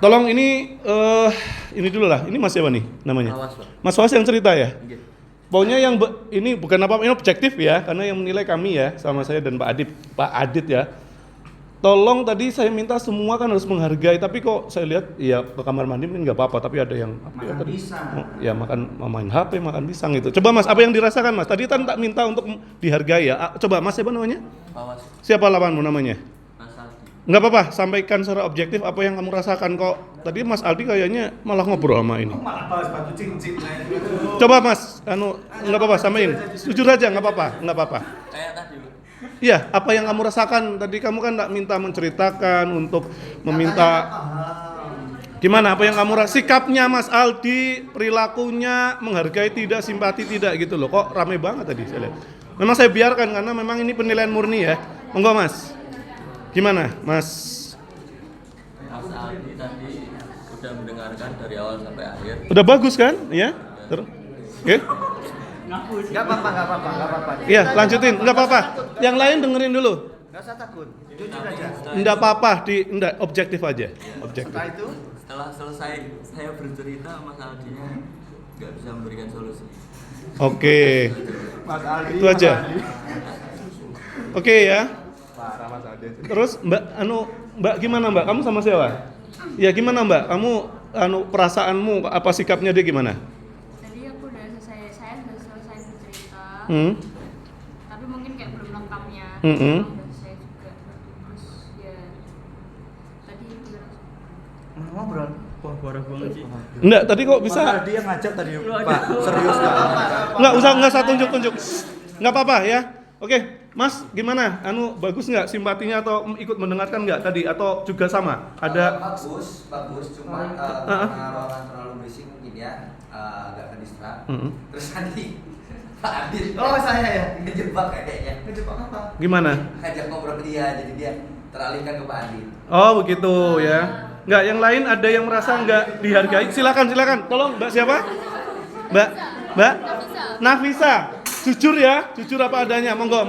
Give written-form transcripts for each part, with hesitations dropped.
Tolong ini dulu lah. Ini Mas siapa nih namanya? Awas, Pak. Mas Was yang cerita ya? Nggih. Pokoknya yang ini bukan apa, ini objektif ya, karena yang menilai kami ya, sama saya dan Pak Adit ya. Tolong tadi saya minta semua kan harus menghargai, tapi kok saya lihat ya ke kamar mandi mungkin nggak apa-apa, tapi ada yang Makan pisang. ya main HP, makan pisang itu. Coba Mas, apa yang dirasakan Mas? Tadi kan tak minta untuk dihargai ya. Coba Mas siapa namanya? Awas. Siapa lawanmu namanya? Mas Aldi. Nggak apa-apa, sampaikan secara objektif apa yang kamu rasakan kok. Tadi Mas Aldi kayaknya malah ngobrol sama ini. Malah bahas batu cincin. Coba Mas, nggak apa-apa, samain. Jujur aja, nggak apa-apa. Kayak tadi, Pak. Iya, apa yang kamu rasakan? Tadi kamu kan tak minta menceritakan untuk meminta gimana? Apa yang kamu rasakan? Sikapnya Mas Aldi, perilakunya, menghargai tidak, simpati tidak gitu loh. Kok rame banget tadi saya lihat. Memang saya biarkan karena memang ini penilaian murni ya. Monggo Mas. Gimana, Mas? Mas Aldi tadi udah mendengarkan dari awal sampai akhir. Udah bagus kan? Ya. Terus. Oke. Enggak apa-apa. Iya, lanjutin. Enggak apa-apa. Yang lain dengerin dulu. Enggak usah takut. Jujur aja. Enggak apa-apa, enggak objektif aja. Objektif. Setelah itu Setelah selesai saya bercerita, Mas Aldinya nggak bisa memberikan solusi. Oke. Mas Aldi. Itu aja. Oke ya. Parah Mas Aldi. Terus Mbak gimana Mbak? Kamu sama siapa? Ya gimana Mbak? Kamu perasaanmu apa sikapnya dia gimana? Jadi aku saya sudah selesai bercerita, tapi mungkin kayak belum lengkapnya. Mm-mm. Udah saya juga, terus ya tadi itu Ngobrol. Wah, parah banget sih. Enggak, tadi kok bisa? Dia ngajak tadi, Pak. Serius Pak. Enggak usah tunjuk-tunjuk. Enggak apa-apa ya. Oke, Mas, gimana? Bagus nggak simpatinya atau ikut mendengarkan nggak tadi atau juga sama? Ada bagus, cuma karena ruangan terlalu berisik mungkin ya, agak ke distrak. Terus tadi Pak Adit Oh, saya ya. ngejebak kayaknya. Ngejebak apa? gimana? Ngajak ngobrol ke dia, jadi dia teralihkan ke Pak Adit. Oh, begitu ya. Enggak, yang lain ada yang merasa nggak dihargai? Silakan. Tolong Mbak siapa? Mbak Nafisa. Jujur ya, jujur apa adanya. Monggo,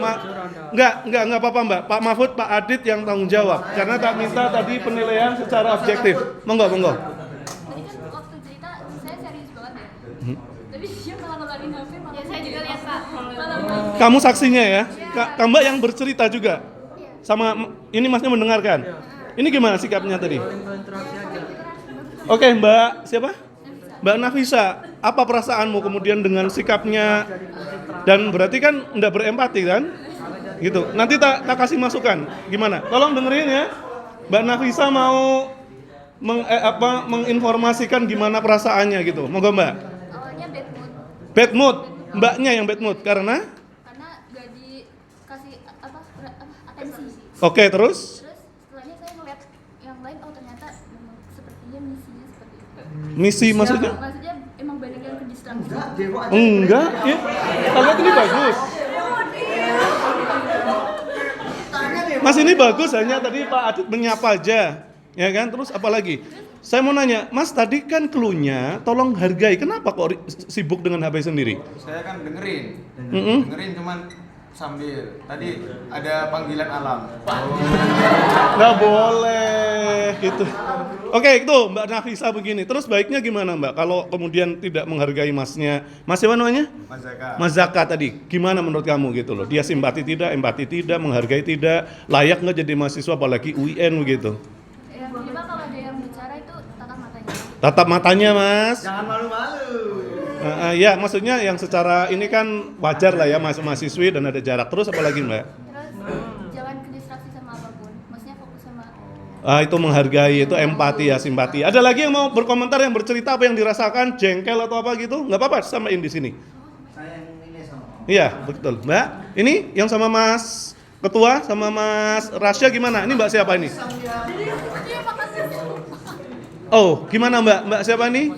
Enggak apa-apa Mbak. Pak Mahfud, Pak Adit yang tanggung jawab. Karena tak minta tadi penilaian secara objektif. Monggo. tadi kan waktu cerita saya serius banget ya. Tapi dia malah ngeluarin HP malah. Ya saya juga lihat Pak. Malah Kamu saksinya ya. Kak Mbak yang bercerita juga. Sama ini Masnya mendengarkan. Ini gimana sikapnya tadi? Oke, Mbak siapa? Mbak Nafisa, apa perasaanmu kemudian dengan sikapnya? Dan berarti kan enggak berempati kan? Gitu. Nanti tak kasih masukan. Gimana? Tolong dengerin ya. Mbak Nafisa mau menginformasikan gimana perasaannya gitu. Monggo Mbak. awalnya Bad mood. Mbaknya yang bad mood karena gak dikasih atensi. oke, terus Terus setelahnya saya ngeliat yang lain, ternyata memang sepertinya misinya seperti itu. misi maksudnya? Maksudnya emang banyak yang ke distraksi. Enggak, ya. Kita lihat ini bagus. Mas ini bagus, hanya tadi Pak Adit menyapa aja. Ya kan? Terus apa lagi? Saya mau nanya, Mas tadi kan clue-nya tolong hargai. Kenapa kok sibuk dengan HP sendiri? Saya kan dengerin Mm-mm. cuman sambil tadi ada panggilan alam. Nggak boleh gitu. Oke, itu Mbak Nafisa begini. Terus baiknya gimana Mbak? Kalau kemudian tidak menghargai Masnya, Mas siapa namanya? Mas Zaka. Mas Zaka tadi, gimana menurut kamu gitu loh? Dia simpati tidak, empati tidak, menghargai tidak, layak nggak jadi mahasiswa apalagi UN gitu? Ya minimal kalau ada yang bicara itu tatap matanya. Tatap matanya Mas. Jangan malu-malu. Ya maksudnya yang secara ini kan wajar lah ya mahasiswi dan ada jarak. Terus apa lagi Mbak? Terus jangan ke distraksi sama apapun. Maksudnya fokus sama Itu menghargai, itu empati ya, simpati. Ada lagi yang mau berkomentar, yang bercerita apa yang dirasakan, jengkel atau apa gitu? Nggak apa-apa, samain di sini. Saya yang ini sama kamu. Iya, betul. Mbak, ini yang sama Mas Ketua, sama Mas Rasya gimana? Ini Mbak siapa ini? Oh, gimana Mbak? Mbak siapa nih?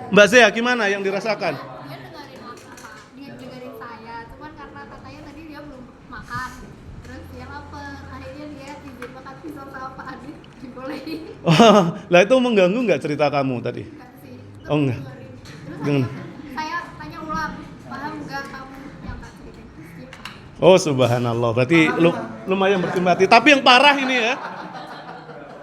Mbak Zia, gimana yang dirasakan? dia dengerin saya, cuman karena katanya tadi dia belum makan, terus dia lapar, akhirnya dia izin makan pisau sama Pak Adit, dibolehin. Lah itu mengganggu nggak cerita kamu tadi? Enggak sih. Oh, enggak. Terus Gimana? saya tanya ulang, paham nggak kamu yang tak ceritain? Terus dia paham. Oh subhanallah, berarti lumayan bersimpati. Tapi yang parah ini ya.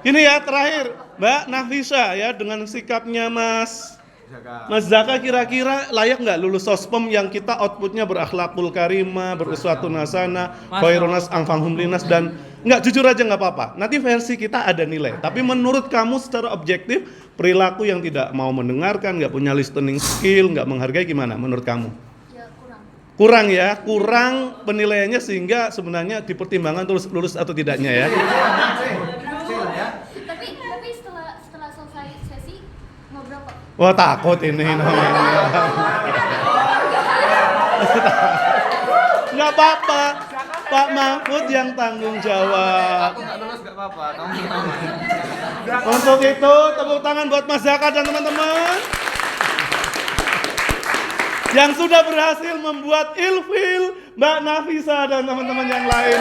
Ini ya terakhir. Mbak Nafisa ya, dengan sikapnya Mas Zaka. Zaka kira-kira layak nggak lulus sospem yang kita outputnya berakhlakul karimah, beruswatun hasanah, khairunas angfahum linas, dan nggak, jujur aja nggak apa-apa. Nanti versi kita ada nilai. Tapi menurut kamu secara objektif, perilaku yang tidak mau mendengarkan, nggak punya listening skill, nggak menghargai, gimana menurut kamu? Ya kurang. Kurang ya, kurang penilaiannya sehingga sebenarnya dipertimbangkan lulus atau tidaknya ya. Tapi setelah selesai sesi ngobrol kok. Wah, takut ini namanya. Nggak apa-apa, Pak Mahfud yang tanggung jawab. Aku nggak lulus nggak apa-apa, kamu aman. Untuk itu tepuk tangan buat Mas Zaka dan teman-teman yang sudah berhasil membuat ilfil Mbak Nafisa dan teman-teman yang lain.